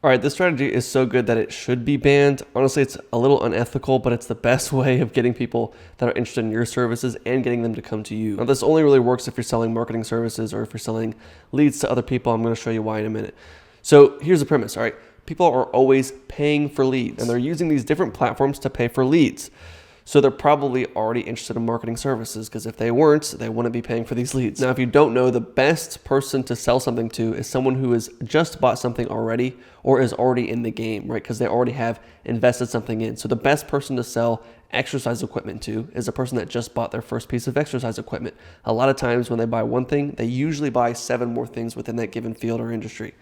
All right, this strategy is so good that it should be banned. Honestly, it's a little unethical, but it's the best way of getting people that are interested in your services and getting them to come to you. Now, this only really works if you're selling marketing services or if you're selling leads to other people. I'm going to show you why in a minute. So here's the premise, all right? People are always paying for leads, and they're using these different platforms to pay for leads. So they're probably already interested in marketing services, because if they weren't, they wouldn't be paying for these leads. Now, if you don't know, the best person to sell something to is someone who has just bought something already or is already in the game, right? Because they already have invested something in. So the best person to sell exercise equipment to is a person that just bought their first piece of exercise equipment. A lot of times when they buy one thing, they usually buy 7 more things within that given field or industry.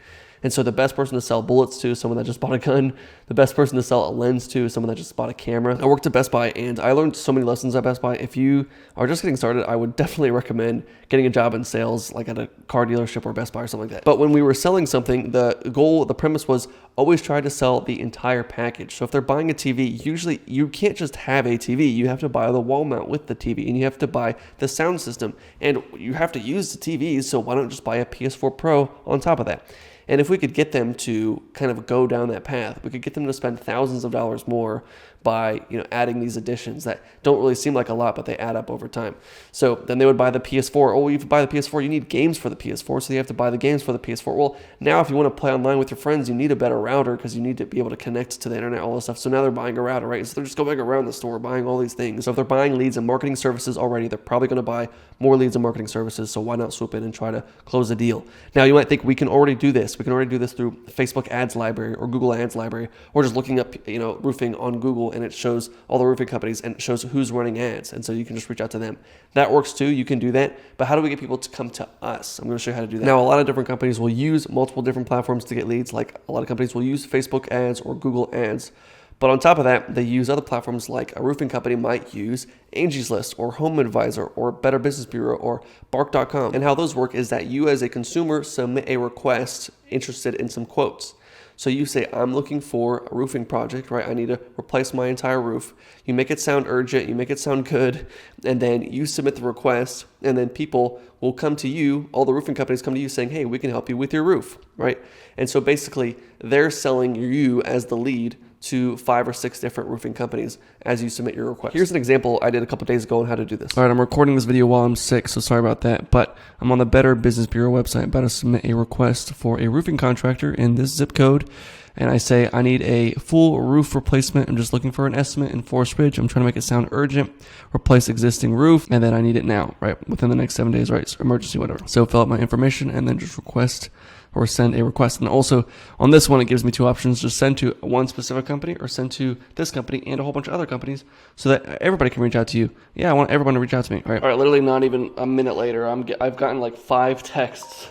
And so the best person to sell bullets to is someone that just bought a gun. The best person to sell a lens to is someone that just bought a camera. I worked at Best Buy and I learned so many lessons at Best Buy. If you are just getting started, I would definitely recommend getting a job in sales, like at a car dealership or Best Buy or something like that. But when we were selling something, the premise was always try to sell the entire package. So if they're buying a TV, usually you can't just have a TV. You have to buy the wall mount with the TV, and you have to buy the sound system, and you have to use the TVs. So why don't just buy a PS4 Pro on top of that? And if we could get them to kind of go down that path, we could get them to spend thousands of dollars more by, adding these additions that don't really seem like a lot, but they add up over time. So then they would buy the PS4. Oh, if you buy the PS4, you need games for the PS4, so you have to buy the games for the PS4. Well, now if you want to play online with your friends, you need a better router because you need to be able to connect to the internet, all this stuff. So now they're buying a router, right? So they're just going around the store buying all these things. So if they're buying leads and marketing services already, they're probably going to buy more leads and marketing services. So why not swoop in and try to close a deal? Now you might think we can already do this. We can already do this through Facebook ads library or Google ads library, or just looking up, roofing on Google, and it shows all the roofing companies and it shows who's running ads. And so you can just reach out to them. That works too. You can do that. But how do we get people to come to us? I'm going to show you how to do that. Now, a lot of different companies will use multiple different platforms to get leads. Like a lot of companies will use Facebook ads or Google ads. But on top of that, they use other platforms like a roofing company might use Angie's List or Home Advisor or Better Business Bureau or Bark.com. And how those work is that you as a consumer submit a request interested in some quotes. So you say, I'm looking for a roofing project, right? I need to replace my entire roof. You make it sound urgent, you make it sound good, and then you submit the request, and then people will come to you, all the roofing companies come to you saying, hey, we can help you with your roof, right? And so basically, they're selling you as the lead to 5 or 6 different roofing companies as you submit your request. Here's an example I did a couple days ago on how to do this. All right, I'm recording this video while I'm sick, so sorry about that, but I'm on the Better Business Bureau website about to submit a request for a roofing contractor in this zip code, and I say I need a full roof replacement. I'm just looking for an estimate in Forest Ridge. I'm trying to make it sound urgent, replace existing roof, and then I need it now, right? Within the next 7 days, right? So emergency, whatever. So fill out my information and then just request or send a request. And also on this one, it gives me 2 options: just send to one specific company or send to this company and a whole bunch of other companies so that everybody can reach out to you. Yeah, I want everyone to reach out to me. All right, literally not even a minute later, I've gotten like 5 texts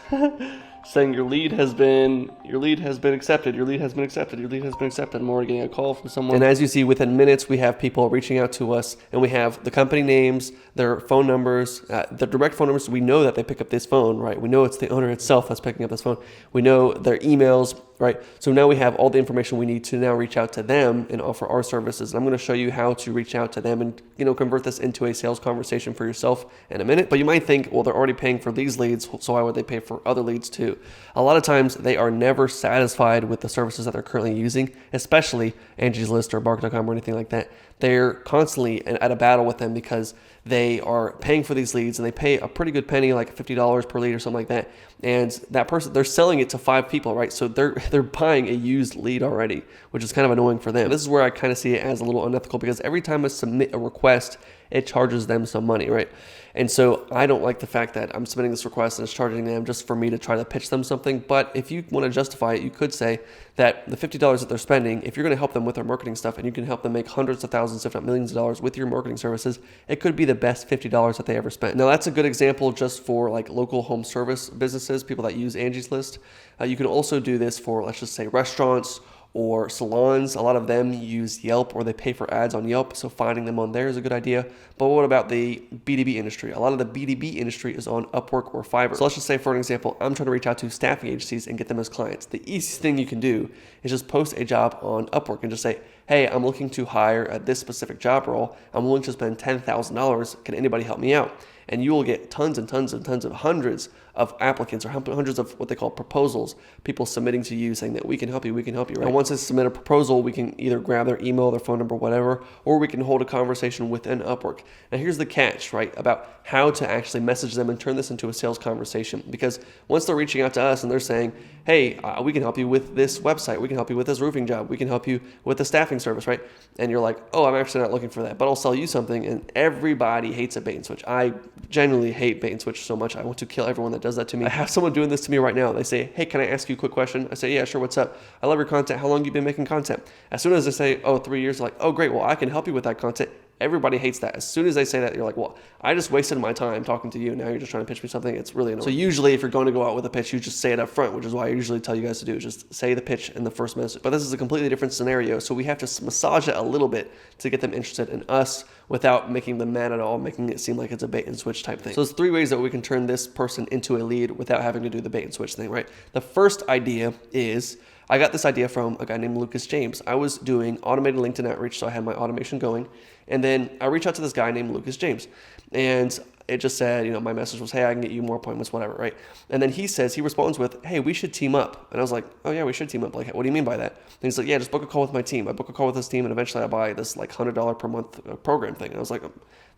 saying your lead has been accepted, your lead has been accepted, your lead has been accepted. I'm already getting a call from someone. And as you see, within minutes, we have people reaching out to us, and we have the company names, their phone numbers, their direct phone numbers. We know that they pick up this phone, right? We know it's the owner itself that's picking up this phone. We know their emails, right? So now we have all the information we need to now reach out to them and offer our services. And I'm going to show you how to reach out to them and, convert this into a sales conversation for yourself in a minute. But you might think, well, they're already paying for these leads, so why would they pay for other leads too? A lot of times they are never satisfied with the services that they're currently using, especially Angie's List or Bark.com or anything like that. They're constantly at a battle with them because they are paying for these leads and they pay a pretty good penny, like $50 per lead or something like that. And that person, they're selling it to 5 people, right? So they're buying a used lead already, which is kind of annoying for them. This is where I kind of see it as a little unethical, because every time I submit a request, it charges them some money, right? And so I don't like the fact that I'm submitting this request and it's charging them just for me to try to pitch them something. But if you want to justify it, you could say that the $50 that they're spending, if you're going to help them with their marketing stuff and you can help them make hundreds of thousands, if not millions of dollars with your marketing services, it could be the best $50 that they ever spent. Now, that's a good example just for like local home service businesses, people that use Angie's List. You can also do this for, let's just say, restaurants or salons. A lot of them use Yelp or they pay for ads on Yelp, so finding them on there is a good idea. But what about the B2B industry? A lot of the B2B industry is on Upwork or Fiverr. So let's just say, for an example, I'm trying to reach out to staffing agencies and get them as clients. The easiest thing you can do is just post a job on Upwork and just say, hey, I'm looking to hire at this specific job role. I'm willing to spend $10,000. Can anybody help me out? And you will get tons and tons and tons of hundreds of applicants or hundreds of what they call proposals, people submitting to you saying that we can help you, right? And once they submit a proposal, we can either grab their email, their phone number, whatever, or we can hold a conversation within Upwork. Now here's the catch, right, about how to actually message them and turn this into a sales conversation. Because once they're reaching out to us and they're saying, hey, we can help you with this website, we can help you with this roofing job, we can help you with the staffing service, right? And you're like, oh, I'm actually not looking for that, but I'll sell you something. And everybody hates a bait and switch. I genuinely hate bait and switch so much. I want to kill everyone that does that to me. I have someone doing this to me right now. They say, hey, can I ask you a quick question? I say, yeah, sure, what's up? I love your content. How long have you been making content? As soon as they say, oh, 3 years, like, oh, great, well, I can help you with that content. Everybody hates that. As soon as they say that, you're like, well, I just wasted my time talking to you. Now you're just trying to pitch me something. It's really annoying. So usually if you're going to go out with a pitch, you just say it up front, which is why I usually tell you guys to do, just say the pitch in the first message. But this is a completely different scenario. So we have to massage it a little bit to get them interested in us without making them mad at all, making it seem like it's a bait and switch type thing. So there's 3 ways that we can turn this person into a lead without having to do the bait and switch thing, right? The first idea is, I got this idea from a guy named Lucas James. I was doing automated LinkedIn outreach, so I had my automation going. And then I reached out to this guy named Lucas James. And it just said, my message was, hey, I can get you more appointments, whatever, right? And then he responds with, hey, we should team up. And I was like, oh yeah, we should team up. Like, what do you mean by that? And he's like, yeah, just book a call with my team. I book a call with this team, and eventually I buy this like $100 per month program thing. And I was like,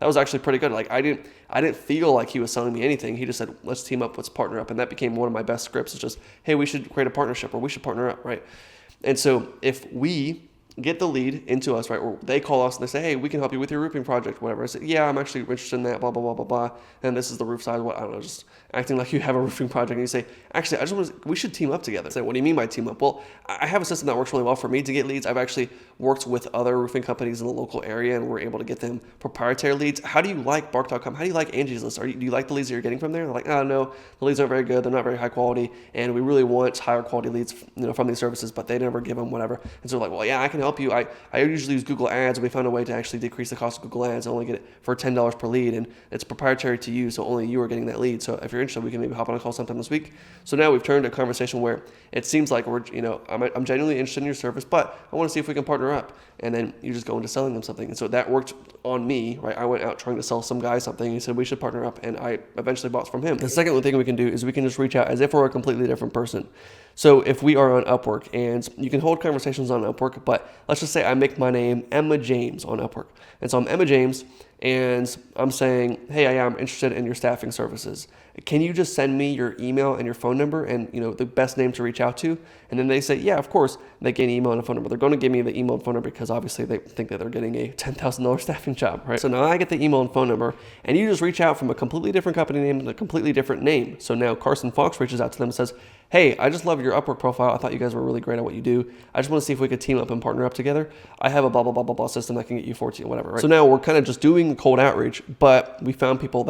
that was actually pretty good. Like I didn't feel like he was selling me anything. He just said, let's team up, let's partner up. And that became one of my best scripts. It's just, hey, we should create a partnership, or we should partner up, right? And so if we get the lead into us, right, or they call us and they say, hey, we can help you with your roofing project, whatever. I said, yeah, I'm actually interested in that, blah, blah, blah, blah, blah. And this is the roof size, I don't know, just acting like you have a roofing project. And you say, actually, we should team up together. I say, what do you mean by team up? Well, I have a system that works really well for me to get leads. I've actually worked with other roofing companies in the local area, and we're able to get them proprietary leads. How do you like Bark.com? How do you like Angie's List? Do you like the leads that you're getting from there? They're like, oh, no, the leads aren't very good. They're not very high quality, and we really want higher quality leads, from these services, but they never give them whatever. And so like, well, yeah, I can help you. I usually use Google Ads, and we found a way to actually decrease the cost of Google Ads. I only get it for $10 per lead, and it's proprietary to you, so only you are getting that lead. So if you're interested, we can maybe hop on a call sometime this week. So now we've turned a conversation where it seems like I'm genuinely interested in your service, but I want to see if we can partner up. And then you just go into selling them something. And so that worked on me, right? I went out trying to sell some guy something. He said, we should partner up. And I eventually bought from him. The second thing we can do is we can just reach out as if we're a completely different person. So if we are on Upwork, and you can hold conversations on Upwork, but let's just say I make my name Emma James on Upwork. And so I'm Emma James, and I'm saying, hey, I'm interested in your staffing services. Can you just send me your email and your phone number and, the best name to reach out to? And then they say, yeah, of course. They get an email and a phone number. They're going to give me the email and phone number because obviously they think that they're getting a $10,000 staffing job, right? So now I get the email and phone number, and you just reach out from a completely different company name to a completely different name. So now Carson Fox reaches out to them and says, hey, I just love your Upwork profile. I thought you guys were really great at what you do. I just want to see if we could team up and partner up together. I have a blah, blah, blah, blah, blah system that can get you 14, whatever, right? So now we're kind of just doing cold outreach, but we found people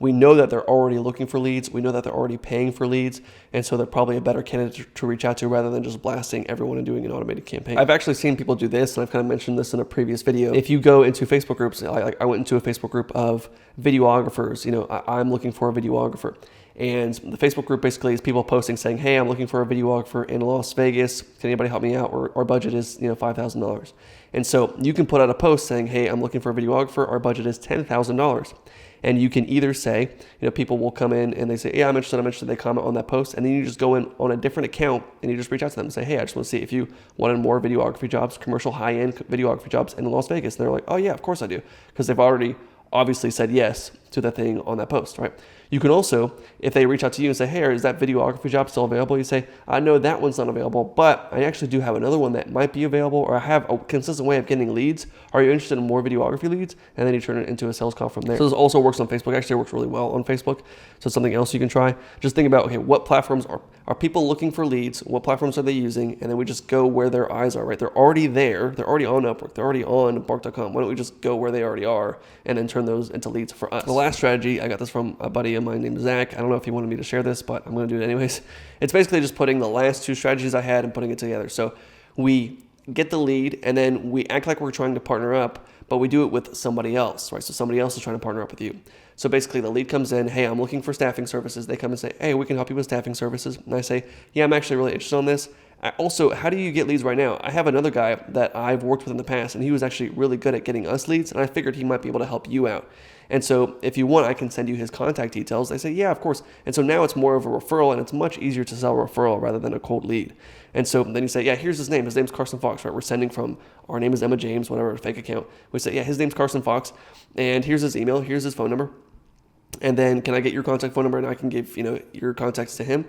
we know that they're already looking for leads. We know that they're already paying for leads. And so they're probably a better candidate to reach out to rather than just blasting everyone and doing an automated campaign. I've actually seen people do this, and I've kind of mentioned this in a previous video. If you go into Facebook groups, I went into a Facebook group of videographers. I'm looking for a videographer. And the Facebook group basically is people posting saying, hey, I'm looking for a videographer in Las Vegas. Can anybody help me out? Our budget is $5,000. And so you can put out a post saying, hey, I'm looking for a videographer. Our budget is $10,000. And you can either say, people will come in and they say, yeah, I'm interested. They comment on that post. And then you just go in on a different account and you just reach out to them and say, hey, I just want to see if you wanted more videography jobs, commercial high-end videography jobs in Las Vegas. And they're like, oh yeah, of course I do. Because they've already obviously said yes to that thing on that post, right? You can also, if they reach out to you and say, hey, is that videography job still available? You say, I know that one's not available, but I actually do have another one that might be available, or I have a consistent way of getting leads. Are you interested in more videography leads? And then you turn it into a sales call from there. So this also works on Facebook. Actually, it works really well on Facebook. So it's something else you can try. Just think about, okay, what platforms are people looking for leads? What platforms are they using? And then we just go where their eyes are, right? They're already there. They're already on Upwork. They're already on Bark.com. Why don't we just go where they already are and then turn those into leads for us? The last strategy, I got this from a buddy of mine named Zach. I don't know if he wanted me to share this, but I'm going to do it anyways. It's basically just putting the last two strategies I had and putting it together. So we get the lead, and then we act like we're trying to partner up, but we do it with somebody else, right? So somebody else is trying to partner up with you. So basically the lead comes in, hey, I'm looking for staffing services. They come and say, hey, we can help you with staffing services. And I say, yeah, I'm actually really interested in this. Also, how do you get leads right now? I have another guy that I've worked with in the past, and he was actually really good at getting us leads, and I figured he might be able to help you out. And so if you want, I can send you his contact details. They say, yeah, of course. And so now it's more of a referral, and it's much easier to sell a referral rather than a cold lead. And so then you say, yeah, here's his name. His name's Carson Fox, right? We're sending from, our name is Emma James, whatever, fake account. We say, yeah, his name's Carson Fox, and here's his email, here's his phone number. And then can I get your contact phone number, and I can give, your contacts to him.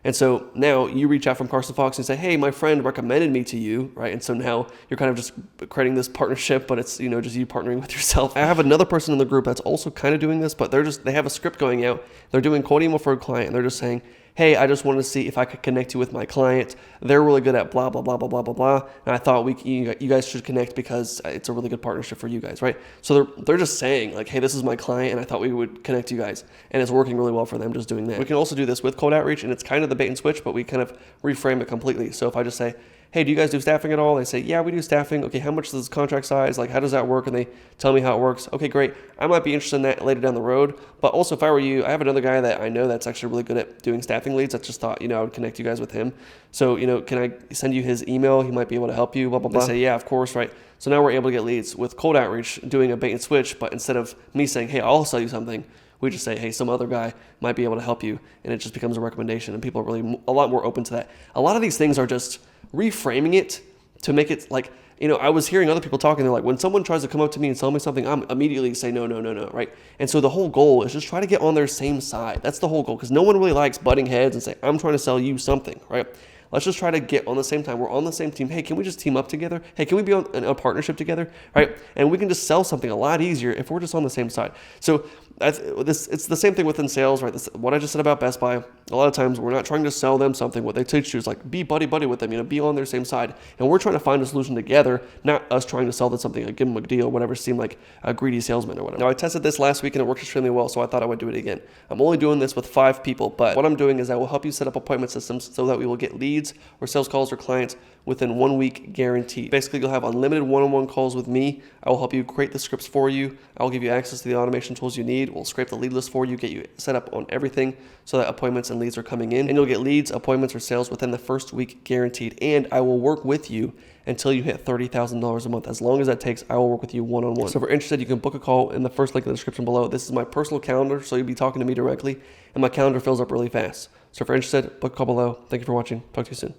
And so now you reach out from Carson Fox and say, hey, my friend recommended me to you, right? And so now you're kind of just creating this partnership, but it's, just you partnering with yourself. I have another person in the group that's also kind of doing this, but they have a script going out. They're doing cold email for a client, and they're just saying, hey, I just wanted to see if I could connect you with my client. They're really good at blah, blah, blah, blah, blah, blah, blah. And I thought you guys should connect because it's a really good partnership for you guys, right? So they're just saying like, hey, this is my client and I thought we would connect you guys. And it's working really well for them just doing that. We can also do this with cold outreach, and it's kind of the bait and switch, but we kind of reframe it completely. So if I just say, hey, do you guys do staffing at all? They say, yeah, we do staffing. Okay, how much is this contract size? Like, how does that work? And they tell me how it works. Okay, great. I might be interested in that later down the road. But also, if I were you, I have another guy that I know that's actually really good at doing staffing leads. I just thought, I would connect you guys with him. So, can I send you his email? He might be able to help you, blah, blah, blah. They say, yeah, of course, right? So now we're able to get leads with cold outreach, doing a bait and switch. But instead of me saying, hey, I'll sell you something, we just say, hey, some other guy might be able to help you. And it just becomes a recommendation. And people are really a lot more open to that. A lot of these things are just reframing it to make it like, I was hearing other people talking. They're like, when someone tries to come up to me and sell me something, I'm immediately say, no, right? And so the whole goal is just try to get on their same side. That's the whole goal, because no one really likes butting heads and say, I'm trying to sell you something, right? Let's just try to get on the same time. We're on the same team. Hey, can we just team up together? Hey, can we be on a partnership together, right? And we can just sell something a lot easier if we're just on the same side. So it's the same thing within sales, right? What I just said about Best Buy. A lot of times we're not trying to sell them something. What they teach you is like be buddy with them, be on their same side. And we're trying to find a solution together, not us trying to sell them something, like give them a deal, whatever seemed like a greedy salesman or whatever. Now I tested this last week and it worked extremely well, so I thought I would do it again. I'm only doing this with 5 people, but what I'm doing is I will help you set up appointment systems so that we will get leads or sales calls or clients within 1 week guaranteed. Basically, you'll have unlimited one-on-one calls with me. I will help you create the scripts for you. I will give you access to the automation tools you need. We'll scrape the lead list for you, get you set up on everything so that appointments and leads are coming in. And you'll get leads, appointments, or sales within the first week guaranteed. And I will work with you until you hit $30,000 a month. As long as that takes, I will work with you one-on-one. So if you're interested, you can book a call in the first link in the description below. This is my personal calendar, so you'll be talking to me directly, and my calendar fills up really fast. So if you're interested, book a call below. Thank you for watching. Talk to you soon.